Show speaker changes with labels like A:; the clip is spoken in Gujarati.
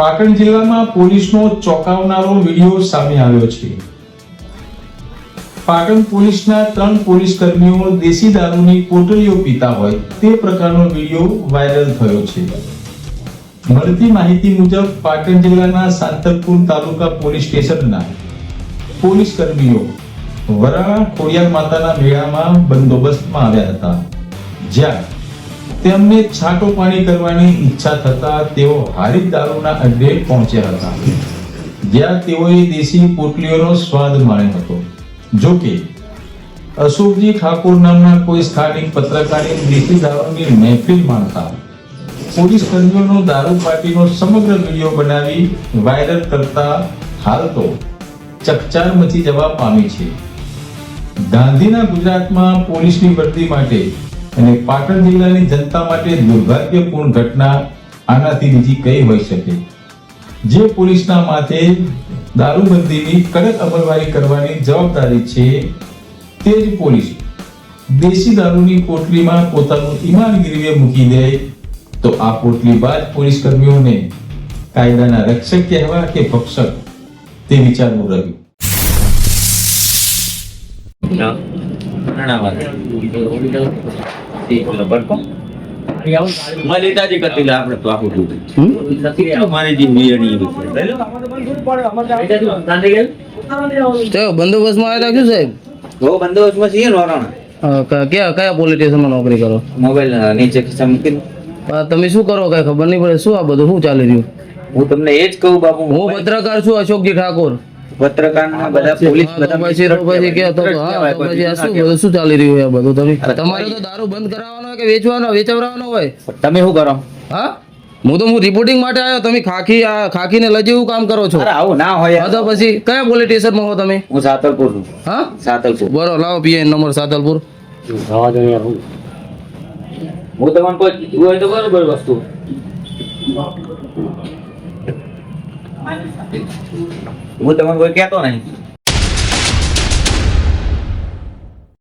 A: પાટણ જિલ્લામાં પોલીસનો ચોંકાવનારો વિડીયો સામે આવ્યો છે. પાટણ પોલીસના 3 પોલીસ કર્મીઓ દેશી દારૂની પોટલીઓ પીતા હોય તે પ્રકારનો વિડીયો વાયરલ થયો છે. મળતી માહિતી મુજબ પાટણ જિલ્લાના સાંતલપુર તાલુકા પોલીસ સ્ટેશનના પોલીસ કર્મીઓ વરાણા ખોડિયાર માતાના મેળામાં બંદોબસ્તમાં આવ્યા હતા, જ્યાં તેમને છાંટો પાણી કરવાની ઈચ્છા થતા તેઓ હારીજ દારૂના અડ્ડે પહોંચ્યા હતા, જ્યાં તેઓએ દેશી પોટલીઓનો સ્વાદ માણ્યો હતો. જો કે અશોકજી ઠાકોર નામના કોઈ સ્થાનિક પત્રકારે દેશી દારૂની મહેફિલ માણતા પોલીસ કર્મીઓનો દારૂ પાર્ટીનો સમગ્ર વિડીયો બનાવી વાયરલ કરતા હાલ તો ચકચાર મચી જવા પામી છે. ગાંધીના ગુજરાતમાં પોલીસની વર્દી માટે અને પાટણ જિલ્લાની જનતા માટે દુર્ભાગ્યપૂર્ણ ઘટના આનાથી બીજી કઈ હોઈ શકે? જે પોલીસના માથે દારૂબંધીની કડક અમલવારી કરવાની જવાબદારી છે, તે જ પોલીસ દેશી દારૂની પોટલીમાં પોતાનું ઈમાન ગીરવે મૂકી દે તો આ પોટલીબાજ પોલીસ કર્મીઓને કાયદાના રક્ષક કહેવા કે ભક્ષક તે વિચારવું રહ્યું.
B: બંદોબસ્તમાં આવ્યા શું સાહેબ?
C: બંદોબસ્તમાં છીએ નોરાણા.
B: કયા પોલીસ સ્ટેશનમાં નોકરી કરો?
C: મોબાઈલ નીચે ખિસ્સા મૂકીને.
B: તમે શું કરો કઈ ખબર નહીં પડે? શું આ બધું શું ચાલી રહ્યું?
C: હું તમને એ જ કહું બાપુ,
B: હું પત્રકાર છું, અશોકજી ઠાકોર.
C: પત્રકારના બધા પોલીસ બધા
B: પછી કે તો હા તો પછી આ શું બધું શું ચાલી રહ્યું છે આ બધું? તમે તમારે તો દારૂ બંધ કરાવવાનો હોય કે વેચવાનો હોય?
C: તમે શું કરો?
B: હા, હું રિપોર્ટિંગ માટે આવ્યો. તમે ખાખીને લજેવું કામ કરો છો?
C: અરે આવું ના હોય.
B: હા તો પછી કયા પોલીસ સ્ટેશનમાં હો તમે?
C: હું સાતલપુર છું.
B: હા,
C: સાતલપુર.
B: બરો લાવો પીઆઈ નંબર સાતલપુર.
C: હું તમને કોઈ કીધું હોય તો બરોબર વસ્તુ. હું તમને કોઈ કહેતો નહીં.